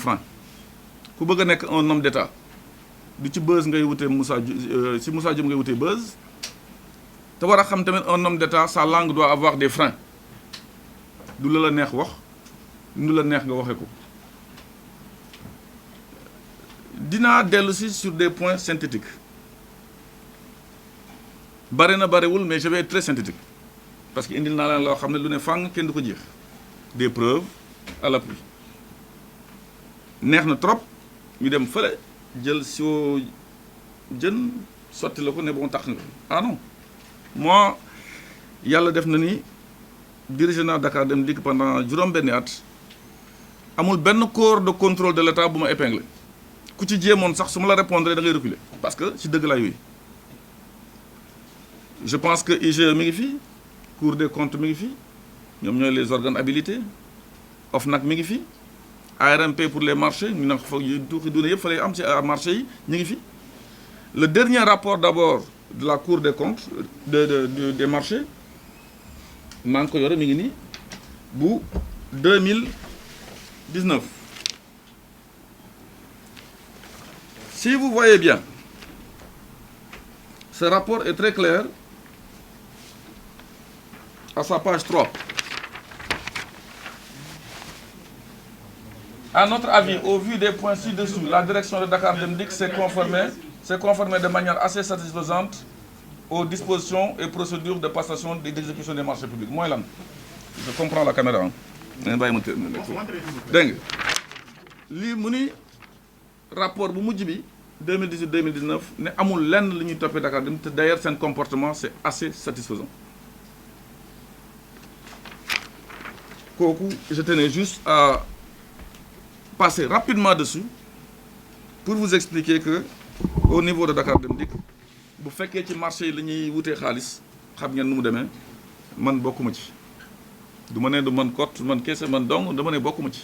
freins ku bëgg a nekk un homme d'État du ci buzz ngay wutee si Moussa Diop ngay wutee buzz te war a xam tamit un homme d'État sa langue doit avoir des freins du la neex wax nu la neex nga waxe ko dinaa dellu si sur des points synthétiques bare na barewul mais je vais être très synthétique parce que indil naa leen loo xam ne lu ne fàng kenn du ko jeex des preuves à l'appui neex na trop ñu dem fële jël soo jën sotti la ko ne bon tax nga ah non moi yàlla def na ni dirigé naa Dakar Dem Dikk pendant juróom-benni at amul benn corps de contrôle de l'État bu ma épinglé ku ci jéemoon sax su ma la répondre da ngay reculer parce que ci dëgg laay wéy je pense que IGE mi ngi fi Cour des comptes mi ngi fi ñoom ñooy les organes habilités OFNAC mi ngi fi ARMP pour les marchés ñu nag foog yu tuuxi duna yëpp fa lay am ci marché yi ñu ngi fi le dernier rapport d'abord de la Cour des comptes des marchés maa ngi ko yore mi ngi nii bu 2019 si vous voyez bien ce rapport est très clair à sa page 3. À notre avis, au vu des points ci-dessous, la direction de Dakar Dem Dikk s'est conformée de manière assez satisfaisante aux dispositions et procédures de passation et d'exécution des marchés publics. Mooy lan je comprends la caméra ah. bàyyi ma terminer dégg nga lii mu ni rapport bu mujj bi 2018-2019 ne amul lenn li ñuy toppee Dakar Dem te d'ailleurs seen comportement c'est assez satisfaisant. kooku je tenais juste à passer rapidement dessus pour vous expliquer que au niveau de Dakar Dem Dikk bu fekkee ci marché yi la ñuy wutee xaalis xam ngeen nu mu demee man bokkuma ci du ma ne du man kot man kese man dong dama ne bokkuma ci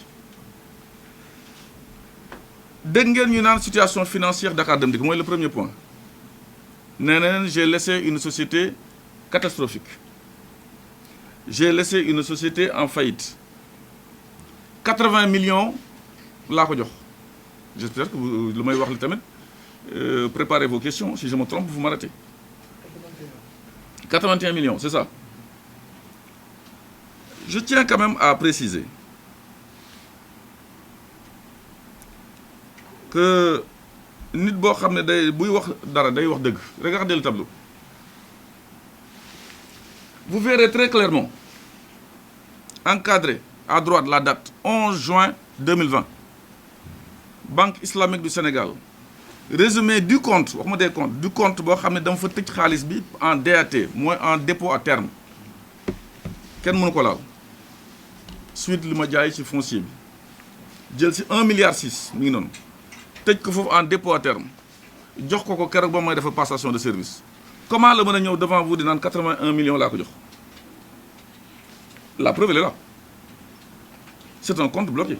dégg ngeen ñu naan situation financière Dakar Dem Dikk mooy le premier point nee na j'ai laissé une société catastrophique j'ai laissé une société en faillite 80 millions laa ko jox j'espère que lu may wax li tamit préparez vos questions si je me trompe vous m'arrêtez 81 millions c'est ça je tiens quand même à préciser que nit boo xam ne day buy wax dara day wax dëgg regardez le tableau vous verrez très clairement encadré à droite la date 11 juin 2020 Banque islamique du Sénégal résumé du compte waxuma des comptes du compte boo xam ne dama fa tëj xaalis bi en DAT mooy en dépôt à terme kenn mënu ko laal suite li ma jaay ci foncier bi jël si 1,6 milliard mi ngi noonu tëj ko foofu en dépôt à terme jox ko keroog ba may defa passation de service comment la mën a ñëw devant vous di naan 81 millions laa ko jox la preuve elle est là c'est un compte bloqué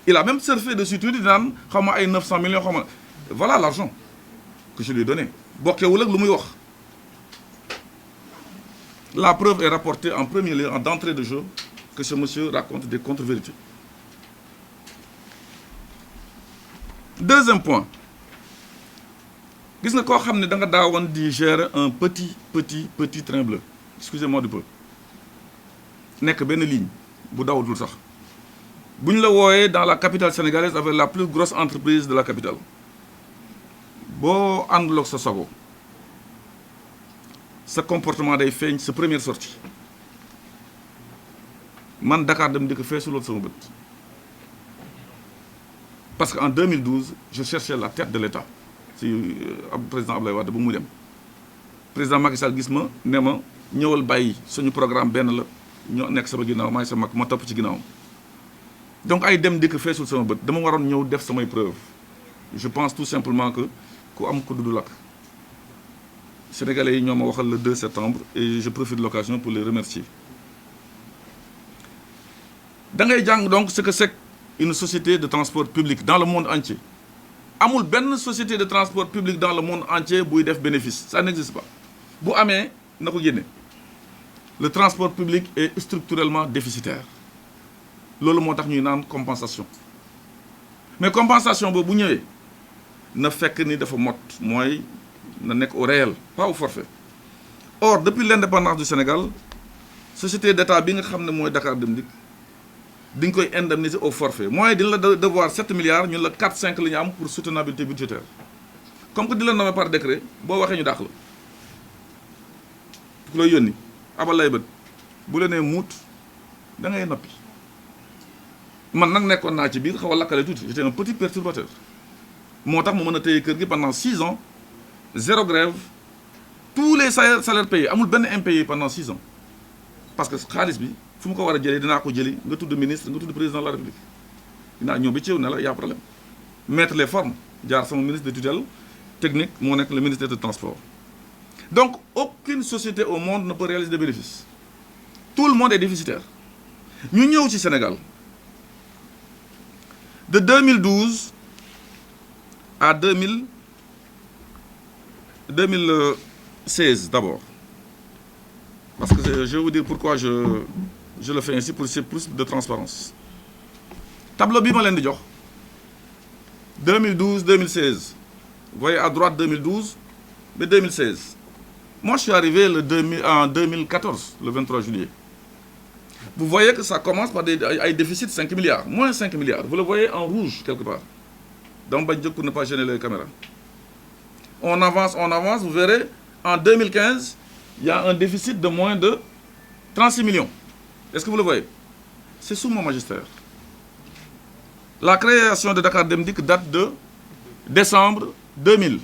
il a même surfé dessus tout di naan xaw ma ay 900 millions xaw ma voilà l'argent que je lui ai donné bokkewul ak lu muy wax la preuve est rapportée en premier lieu en d'entrée de jeu que ce monsieur raconte des contre-vérités. Deuxième point gis nga koo xam ne da nga daawoon di gérer un petit train bleu excusez-moi du peu nekk benn ligne bu dawatul sax bu ñu la wooyee dans la capitale sénégalaise avec la plus grosse entreprise de la capitale boo àndul ak sa sago sa comportement day feeñ sa première sortie man Dakar Dem Dikk feesuloon sama bët parce que en 2012 je cherchais la tête de l'État si président Abdoulaye Wade bu muy dem président Macky Sall gis ma ne ma ñëwal bàyyi suñu programme benn la ñoo nekk sama ginnaaw maay sa mag ma topp ci ginnaawam donc ay Dem Dikk feesul sama bët dama waroon ñëw def samay preuve je pense tout simplement que ku am ku dudd lakk Sénégalais yi ñoo ma waxal le 2 septembre et je profite de l'occasion pour les remercier da ngay jàng donc ce que c'est une société de transport public dans le monde entier amul benn société de transport public dans le monde entier buy def bénéfice ça n'existe pas bu amee na ko génne le transport public est structurellement déficitaire loolu moo tax ñuy naan compensation mais compensation boobu bu ñëwee na fekk ni dafa mot mooy na nekk au réel pas au forfait. Or depuis l'indépendance du Sénégal société d'État bi nga xam ne mooy Dakar Dem Dikk di nga koy indemniser au forfait mooy dina la devoir 7 milliards ñun la 4-5 la ñu am pour soutenabilité budgétaire comme que di la nommé par décret boo waxee ñu dàq la ku lay yónni abal lay bët bu la nee muut da ngay noppi. man nag nekkoon naa ci biir xaw a lakkale tuuti j'étais un petit perturbateur moo tax mu mën a téye kër gi pendant 6 ans 0 grève tous les salaires payés amul benn impayé pendant 6 ans parce que xaalis bi fu mu ko war a jëlee dinaa ko jëli nga tudd ministre nga tudd président de la république dinaa ñëw ba ci yow ne la y a problème mettre les formes jaar sama ministre de tutelle technique moo nekk le ministère des transports. Donc aucune société au monde ne peut réaliser des bénéfices tout le monde est déficitaire ñu ñëw ci Sénégal de 2012 à 2016 d'abord parce que je vais vous dire pourquoi je le fais ainsi pour c'est plus de transparence tableau bi ma leen di jox 2012 2016 vous voyez à droite 2012 mais 2016 moi je suis arrivé en 2014 le 23 juillet vous voyez que ça commence par ay déficit 5 milliards moins 5 milliards vous le voyez en rouge quelque part donc bañ jóg pour ne pas gêner les caméras on avance vous verrez en 2015 il y a un déficit de moins de 36 millions est-ce que vous le voyez c'est sous mon magistère la création de Dakar Dem Dikk date de décembre 2000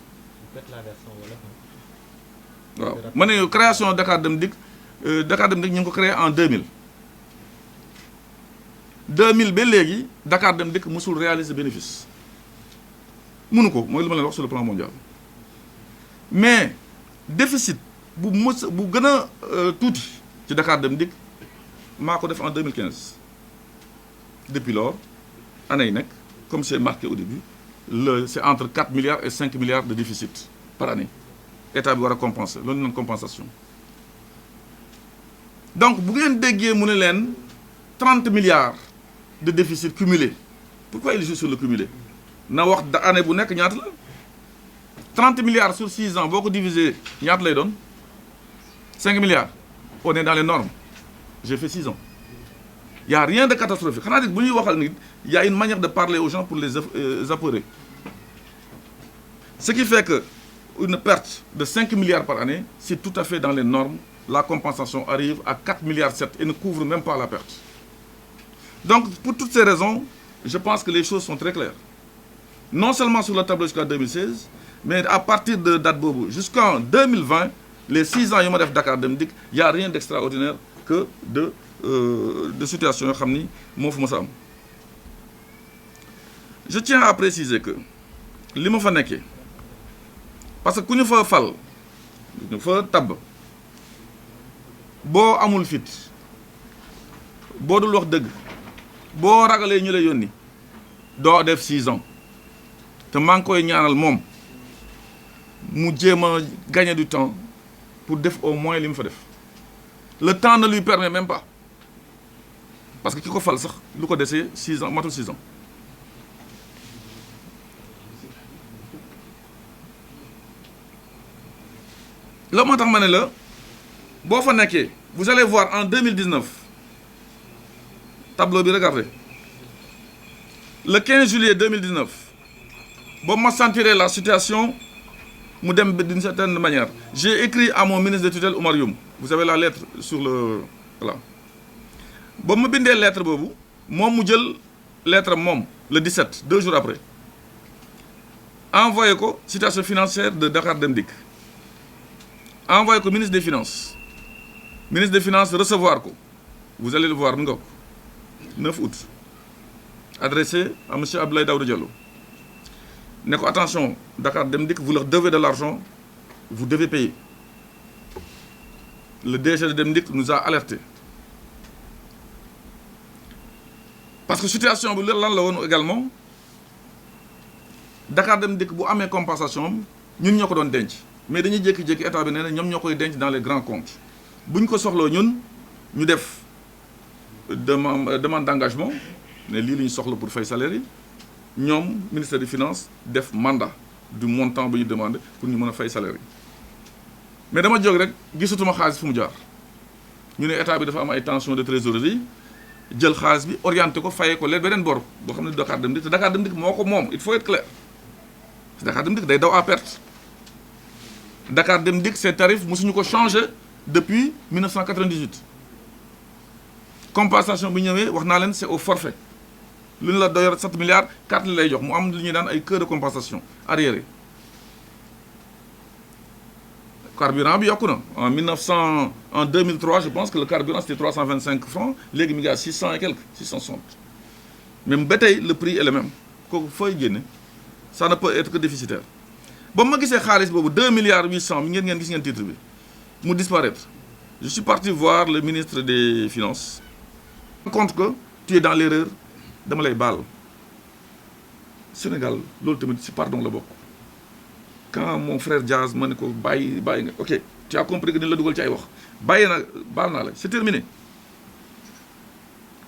waaw ma ne création Dakar Dem Dikk ñu ngi ko créé en 2000 ba léegi Dakar Dem Dikk musul réaliser bénéfice mënu ko mooy lu ma leen wax sur le plan mondial mais déficit bu gën a tuuti ci Dakar Dem Dikk maa ko def en 2015 depuis lors année yi nekk comme c'est marqué au début c'est entre 4 milliards et 5 milliards de déficit par année état bi war a compenser loolu noonu compensation donc bu ngeen déggee mu ne leen 30 milliards de déficit cumulé pourquoi il joue sur le cumulé na wax année bu nekk ñaata la 30 milliards sur 6 ans boo ko diviser ñaata lay doon 5 milliards on est dans les normes j'ai fait 6 ans il y a rien de catastrophique xanaa dit bu ñuy waxal nit il y a une manière de parler aux gens pour les apeurer ce qui fait que une perte de 5 milliards par année c'est tout à fait dans les normes la compensation arrive à 4 milliards 7 et ne couvre même pas la perte donc pour toutes ces raisons je pense que les choses sont très claires non seulement sur le tableau jusqu'à 2016 mais à partir de date boobu jusqu'en 2020 les 6 ans yu ma def Dakar Dem Dikk il y a rien d'extraordinaire que de situation yoo xam ni moo fa mës a am je tiens à préciser que li ma fa nekkee parce que ku ñu fa fal ñu fa tabb boo amul fit boo dul wax dëgg boo ragalee ñu la yónni doo def 6 ans te maa ngi koy ñaanal moom mu jéem a gagner du temps pour def au moins li mu fa def le temps ne lui permet même pas parce que ki ko fal sax lu ko desee 6 ans matul 6 ans la moo tax ma ne la boo fa nekkee vous allez voir en 2019 tableau bi regardez le 15 juillet 2019 boobu ma sentiré la situation mu dem d'une certaine manière j'ai écrit à mon ministre de tutelle Oumar Youm vous avez la lettre sur le voilà boobu ma bindee lettre boobu moom mu jël lettre moom le 17 2 jours après envoyé ko situation financière de Dakar Dem Dikk envoyé ko ministre des finances recevoir ko vous allez le voir mi nga ko 9 août adressé à monsieur Abdoulaye Daouda Diallo ne ko attention Dakar Dem Dikk vous leur devez de l'argent vous devez payer le DG de Dem Dikk nous a alerté parce que situation bi lan la woon également Dakar Dem Dikk bu amee compensation ñun ñoo ko doon denc mais dañuy jékki-jékki état bi nee na ñoom ñoo koy denc dans les grands comptes bu ñu ko soxloo ñun ñu def demande d'engagement ne lii la ñu soxla pour fay salaire yi ñoom ministère des finances def mandat du montant bu ñu demandé pour ñu mën a fay salaire yi mais dama jóg rek gisatuma xaalis fu mu jaar ñu ne état bi dafa am ay tension de trésorerie jël xaalis bi orienté ko fayee ko leen beneen bor boo xam ne Dakar Dem Dikk te Dakar Dem Dikk moo ko moom il faut être clair Dakar Dem Dikk day daw à perte Dakar Dem Dikk ces tarifs mosuñu ko changé depuis 1998 compensation bi ñëwee wax naa leen c'est au forfait lu ñu la doyor 7 milliards 4 li lay jox mu am lu ñuy daan ay kër de compensation arriéré carburant bi yokku na en 2003 je pense que le carburant c'était 325 francs léegi mi ngi à 600 et quelques 660 même ba tey le prix est le même kooku fooy génne ça ne peut être que déficitaire ba ma gisee xaalis boobu 2 milliards 800 mi ngeen gis ngeen titre bi mu disparaître je suis parti voir le ministre des finances compte que tu es dans l'erreur dama lay baal Sénégal loolu tamit si pardon la bokk quand mon frère Diaz ma ne ko bàyyi nga ok tu as compris que ni la dugal ci ay wax bàyyi na baal naa la c'est terminé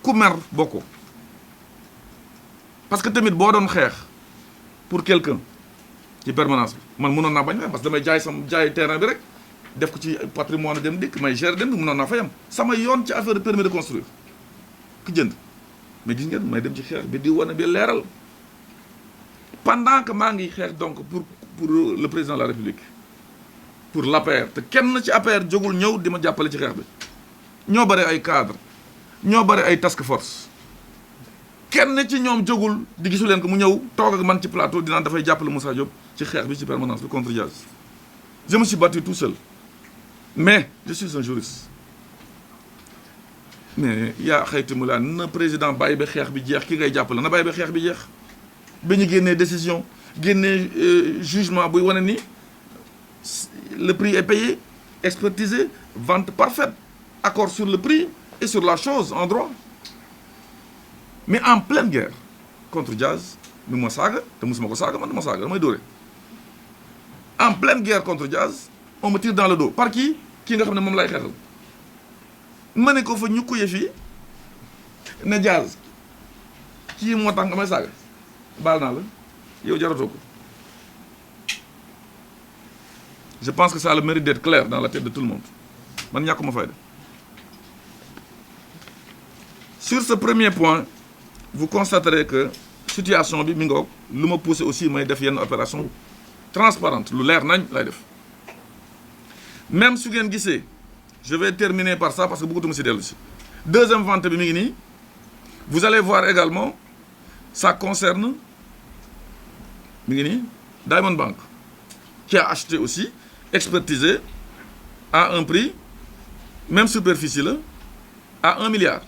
ku mer bokkoo parce que tamit boo doon xeex pour quelqu'un ci permanence bi man mënoon naa bañ parce que damay jaay terrain bi rek def ko ci patrimoine Dem Dikk may gérer Dem Dikk mënoon naa fa yam sama yoon ci affaire de permis de construire ku jënd mais gis ngeen may dem ci xeex bi di wane bi leeral pendant que maa ngi xeex donc pour le président de la République pour l'APR te kenn ci APR jógul ñëw di ma jàppale ci xeex bi ñoo bari ay cadre ñoo bari ay task force kenn ci ñoom jógul di gisu leen ko mu ñëw toog ak man ci plateau dinaan dafay jàppale Moussa Diop ci xeex bi ci permanence bi contre Diaz je me suis battu tout seul mais je suis un juriste mais yaa xayti mu laa na président bàyyi ba xeex bi jeex ki ngay jàppale na bàyyi ba xeex bi jeex ba ñu génnee décision génnee jugement buy wane ni le prix est payé expertisé vente parfaite accord sur le prix et sur la chose en droit mais en pleine guerre contre Diaz mi ma saaga te musuma ko saaga man dama saaga damay dóore en pleine guerre contre Diaz on me tire dans le dos par qui kii nga xam ne moom lay xeexal ma ne ko fa ñu ko yëf yi ne Diaz kii moo tax nga may saaga baal naa la yow jaratoo ko je pense que ça a le mérite d'être clair dans la tête de tout le monde man ñàkkuma fayda sur ce premier point vous constaterez que situation bi mi ngoog lu ma poussé aussi may def yenn opération transparente lu leer nañ lay def même su ngeen gisee je vais terminer par ça parce que bëggatuma si dellu si deuxième vente bi mi ngi nii vous allez voir également ça concerne mi ngi nii Diamond Bank qui a acheté aussi expertisé à un prix même superficie la à 1 milliard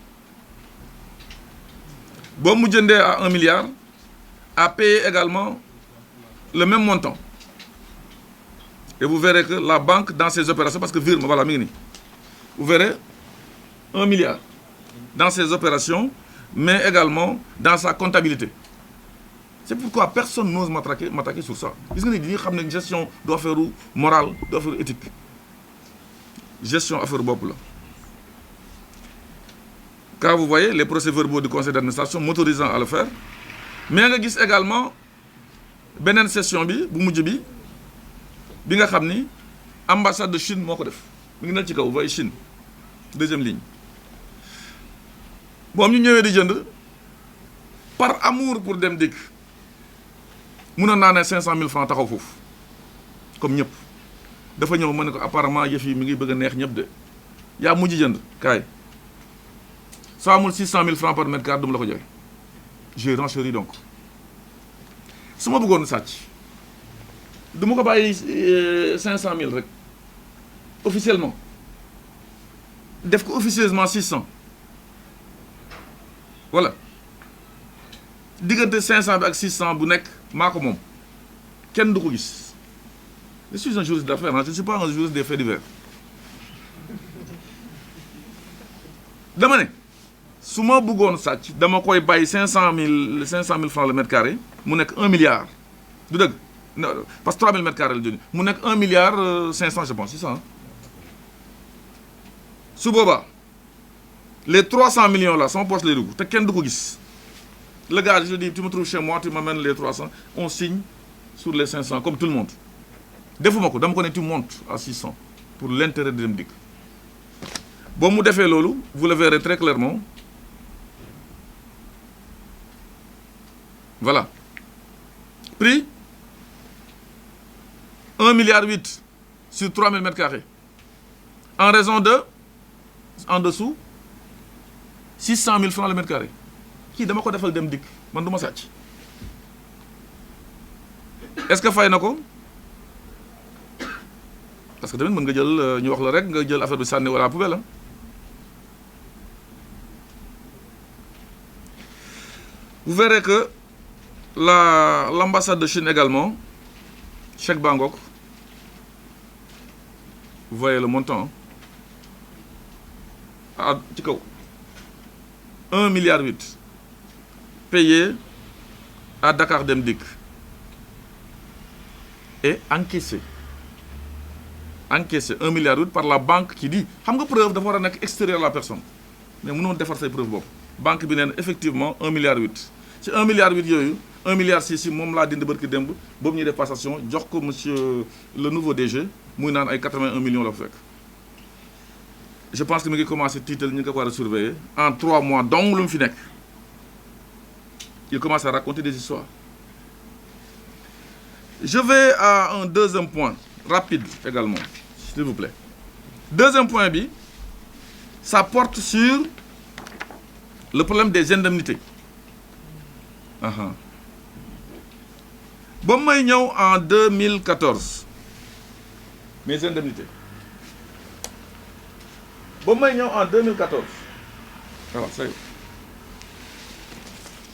boo mu jëndee à 1 milliard a payé également le même montant et vous verrez que la banque dans ses opérations parce que virement voilà mi ngi nii vous verrez 1 milliard dans ses opérations mais également dans sa comptabilité c'est pourquoi personne n'ose m'attaquer sur ça gis nga ni dañuy xam ne gestion du affaire morale du affaire éthique gestion affaire bopp la car vous voyez les procès-verbaux du conseil d'administration m'autorisant à le faire mais nga gis également beneen session bi bu mujj bi nga xam ni ambassade de Chine moo ko def mi ngi nekk ci kaw vous voyez Chine deuxième ligne moom ñu ñëwee di jënd par amour pour Dem Dikk mënoon naa ne 500 000 francs taxaw foofu comme ñëpp dafa ñëw ma ne ko apparemment yëf yi mi ngi bëgg a neex ñëpp de yaa mujj jënd kaay soo amul 600 000 francs par mètre carré du ma la ko joxe j'ai renchéri donc su ma bëggoon sàcc du ma ko bàyyi 500 000 rek officiellement def ko officieusement 600 voilà diggante 500 bi ak 600 bu nekk maa ko moom kenn du ko gis je suis un juriste d'affaires je ne suis pas un juriste des faits divers dama ne su ma bëggoon sàcc dama koy bàyyi 500 000 francs le mètre carré mu nekk 1 milliard du dëgg parce que 3 000 mètres carrés la jënd mu nekk 1 milliard 500 je pense c'est ça su boobaa les 300 millions là sama poche lay dugg te kenn du ko gis Le gars, je dis, tu me trouves chez moi, tu m'amènes les 300, on signe sur les 500, comme tout le monde. Defumako, dama ko ne tu montes à 600 pour l'intérêt de Dem Dikk. Bon mu defee loolu, vous le verrez très clairement. Voilà. Prix 1,8 milliard sur 3000 mètres carrés. En raison de, en dessous, 600 000 francs le mètre carré. Kii dama ko defal Dem Dikk man du ma sàcc. Est-ce que fay na ko? Parce que tamit mën nga jël ñu wax la rek nga jël affaire bi sànni wala poubelle. Vous verrez que l'ambassade de Chine également, chèque Bangkok, vous voyez le montant, à 1,8 milliard payé à Dakar Dem Dikk et encaissé 1,8 milliard par la banque qui dit xam nga preuve dafa war a nekk extérieur à la personne mais mënoon defar say preuve bopp banque bi neen effectivement 1,8 milliard ci 1,8 milliard yooyu 1,6 milliard si moom laa dindi barki démb boobu ñuy def passation jox ko monsieur le nouveau DG muy naan ay 81 millions la fa fekk. Je pense que mi ngi commencé tiital ñu ngi ko war a surveiller en 3 mois donc lu mu fi nekk il commence à raconter des histoires. Je vais à un deuxième point rapide également s'il vous plaît. Deuxième point bi ça porte sur le problème des indemnités. Ba may ñëw en 2014 mes indemnités. Ba may ñëw en 2014 voilà ça y est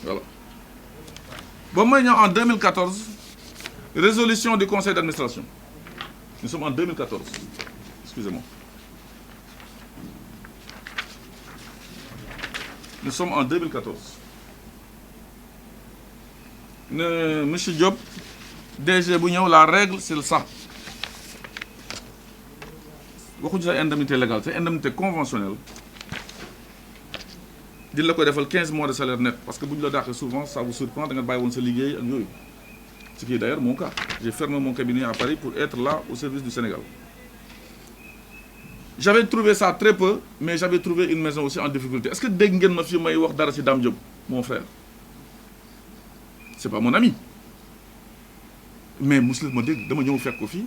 voilà ba may ñëw en 2014 résolution du conseil d'administration. Nous sommes en 2014 excusez-moi. Nous sommes en 2014 monsieur Diop DG bu ñëw la règle c'est ça waxuñu sa indemnité légale c'est indemnité conventionnelle di la ko defal 15 mois de salaire net parce que bu ñu la dàqee souvent ça vous surprend da nga bàyyi woon sa liggéey ak yooyu ce qui est d'ailleurs mon cas j'ai fermé mon cabinet à Paris pour être là au service du Sénégal. J'avais trouvé ça très peu mais j'avais trouvé une maison aussi en difficulté. Est-ce que dégg ngeen ma fi may wax dara ci Dame Diop mon frère c'est pas mon ami mais musul ma dégg dama ñëw fekk ko fii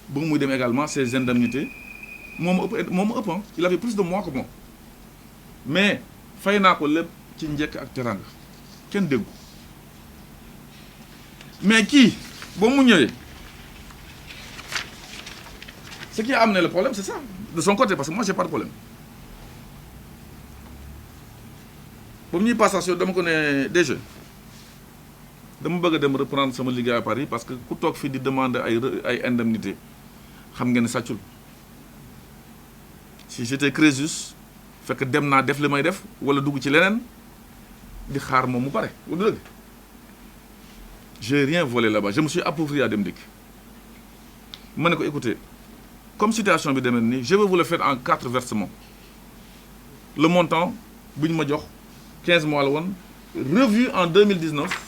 ba muy dem également ses indemnités moom ëpp il avait plus de moi que moi mais fay naa ko lépp ci njëkk ak teranga kenn déggu mais kii ba mu ñëwee ce qui a amené le problème c'est ça de son côté parce que moi j'ai pas de problème ba mu ñuy passation dama ko ne DG dama bëgg a dem reprendre sama liggéey à Paris parce que ku toog fii di demander ay indemnité xam ngeen ne sàccul si j'étais Crésus fekk dem naa def li may def wala dugg ci leneen di xaar moom mu pare wala dëgg j'ai rien volé là-bas je me suis appauvri à Dem Dikk ma ne ko écoutez comme situation bi demee nii je vais vous le faire en 4 versements le montant bu ñu ma jox 15 mois la woon revu en 2019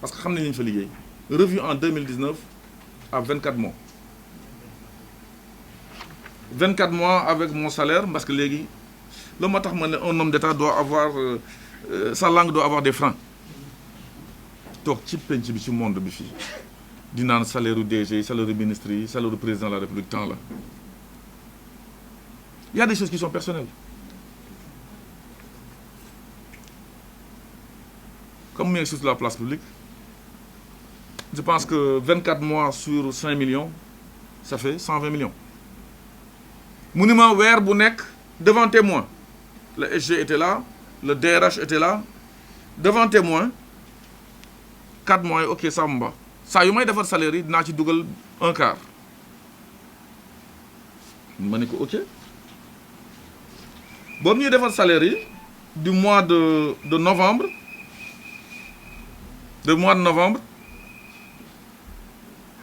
parce que xam nañu ñu fa liggéey revu en 2019 à 24 mois 24 mois avec mon salaire parce que léegi loolu moo tax ma ne un homme d'État doit avoir sa langue doit avoir des freins toog ci penc bi ci monde bi fii di naan salaire u DG salaire u ministre yi salaire u président de la République temps la il y a des choses qui sont personnelles comme mu sur la place publique je pense que 24 mois sur 5 millions ça fait 120 millions mu ni ma weer bu nekk devant témoin le SG était là le DRH était là devant témoin 4 mois yi ok samba saa yu may defar salaire yi dinaa ci dugal un quart ma ne ko ok boobu ñuy defar salaire yi du mois de novembre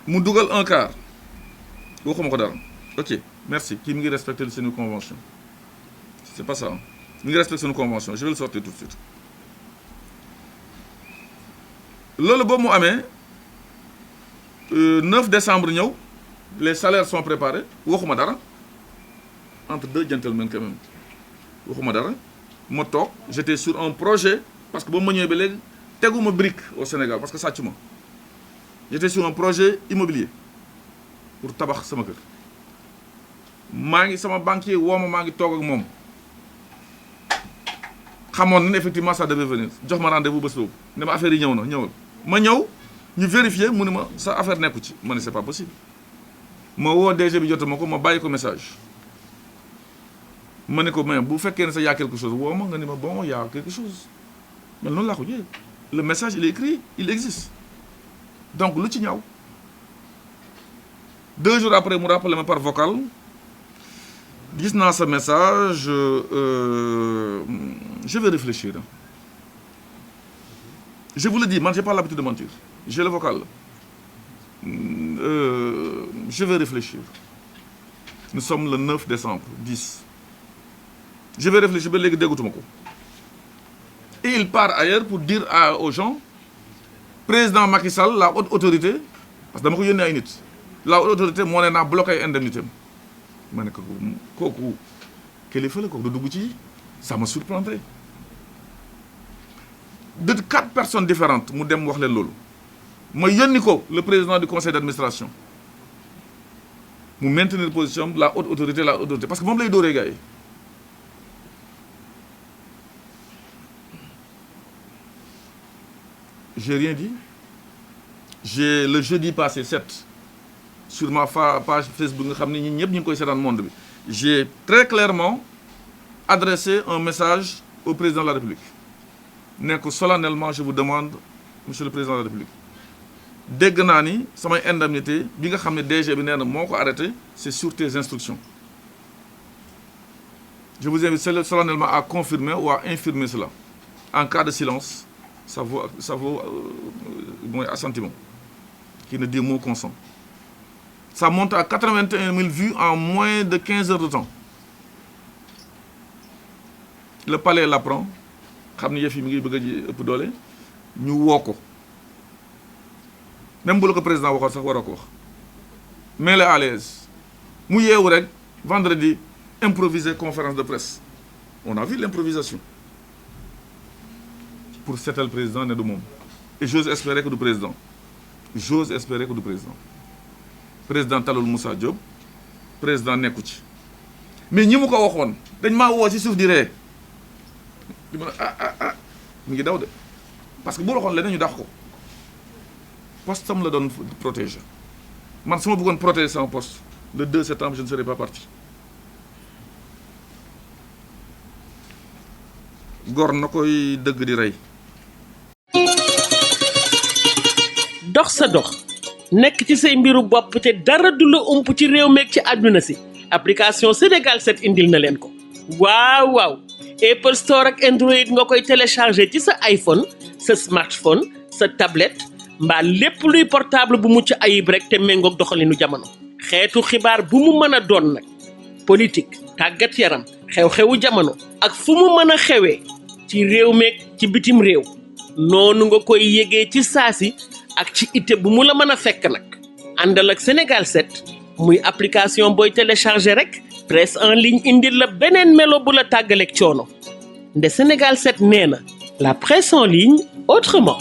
mu dugal un quart waxuma ko dara ok merci kii mi ngi respecter seen convention c'est pas ça mi ngi respecter seen convention je vais le sortir tout de suite loolu boobu mu amee 9 décembre ñëw les salaires sont préparés waxuma dara entre deux gentlemen quand même waxuma dara ma toog j'étais sur un projet parce que ba ma ñëwee ba léegi teguma brique au Sénégal parce que sàcc ma j'étais sur un projet immobilier pour tabax sama kër maa ngi sama banquier woo ma maa ngi toog ak moom xamoon na effectivement ça devait venir jox ma rendez-vous bés boobu ne ma affaire yi ñëw na ñëwal ma ñëw ñu vérifier mu ne ma sa affaire nekku ci ma ne c'est pas possible ma woo DG bi jotuma ko ma bàyyi ko message ma ne ko mais bu fekkee ne sa y a quelque chose woo ma nga ni ma bon y a quelque chose mais noonu laa ko jëlee le message il est écrit il existe donc lu ci ñaaw 2 jours après mu rappelé ma par vocal gis naa sa message je vais réfléchir je vous le dis man j'ai pas l'habitude de mentir j'ai le vocal je vais réfléchir nous sommes le 9 décembre 10 je vais réfléchir ba léegi déggutuma ko et il part ailleurs pour dire aux gens président Macky Sall la haute autorité parce que dama ko yónnee ay nit la haute autorité moo ne naa bloqué ay indemnité ma ne ko kooku kilifa la kooku du dugg ci ça me surprendrait de 4 personnes différentes mu dem wax leen loolu ma yónni ko le président du conseil d'administration mu maintenir position la haute autorité parce que moom lay dóoree gars yi j'ai rien dit j'ai le jeudi passé 7 sur ma page Facebook nga xam ne ñun ñëpp ñu ngi koy seetaan monde bi j'ai très clairement adressé un message au président de la République ne ko solennellement je vous demande monsieur le président de la République dégg naa ni samay indemnité bi nga xam ne DG bi nee na moo ko arrêté c'est sur tes instructions je vous invite solennellement à confirmer ou à infirmer cela en cas de silence ça vaut mooy assentiment qui ne dit mot consent ça monte à 81 000 vues en moins de 15 heures de temps le palais l'apprend xam ne yëf yi mi ngi bëgg a ëpp doole ñu woo ko même bu la ko président waxoon sax waroo ko wax mais la à l'aise mu yeewu rek vendredi improviser conférence de presse on a vu l'improvisation pour seetal président ne du moom et j'ose espérer que du président président talul Moussa Diop président nekku ci mais ñi mu ko waxoon dañ maa woo ci suuf di ree di ma mu ngi daw de parce que bu waxoon leneen ñu dax ko poste am la doon protéger man su ma bëggoon protéger sama poste le 2 septembre je ne serai pas parti gor na koy dëgg di rey dox sa dox nekk ci say mbiru bopp te dara du la ump ci réew meeg ci àdduna si application Sénégal 7 indil na leen ko waaw Apple Store ak Android nga koy télécharger ci sa iPhone sa smartphone sa tablette mbaa lépp luy portable bu mucc ayib rek te méngoog doxalinu jamono xeetu xibaar bu mu mën a doon nag politique tàggat yaram xew-xewu jamono ak fu mu mën a xewee ci réew meeg ci bitim réew noonu nga koy yégee ci saasi ak ci ité bu mu la mën a fekk nag àndal ak Sénégal 7 muy application booy télécharger rek presse en ligne indil la beneen melo bu la tàggaleeg coono nde Sénégal 7 nee na la presse en ligne autrement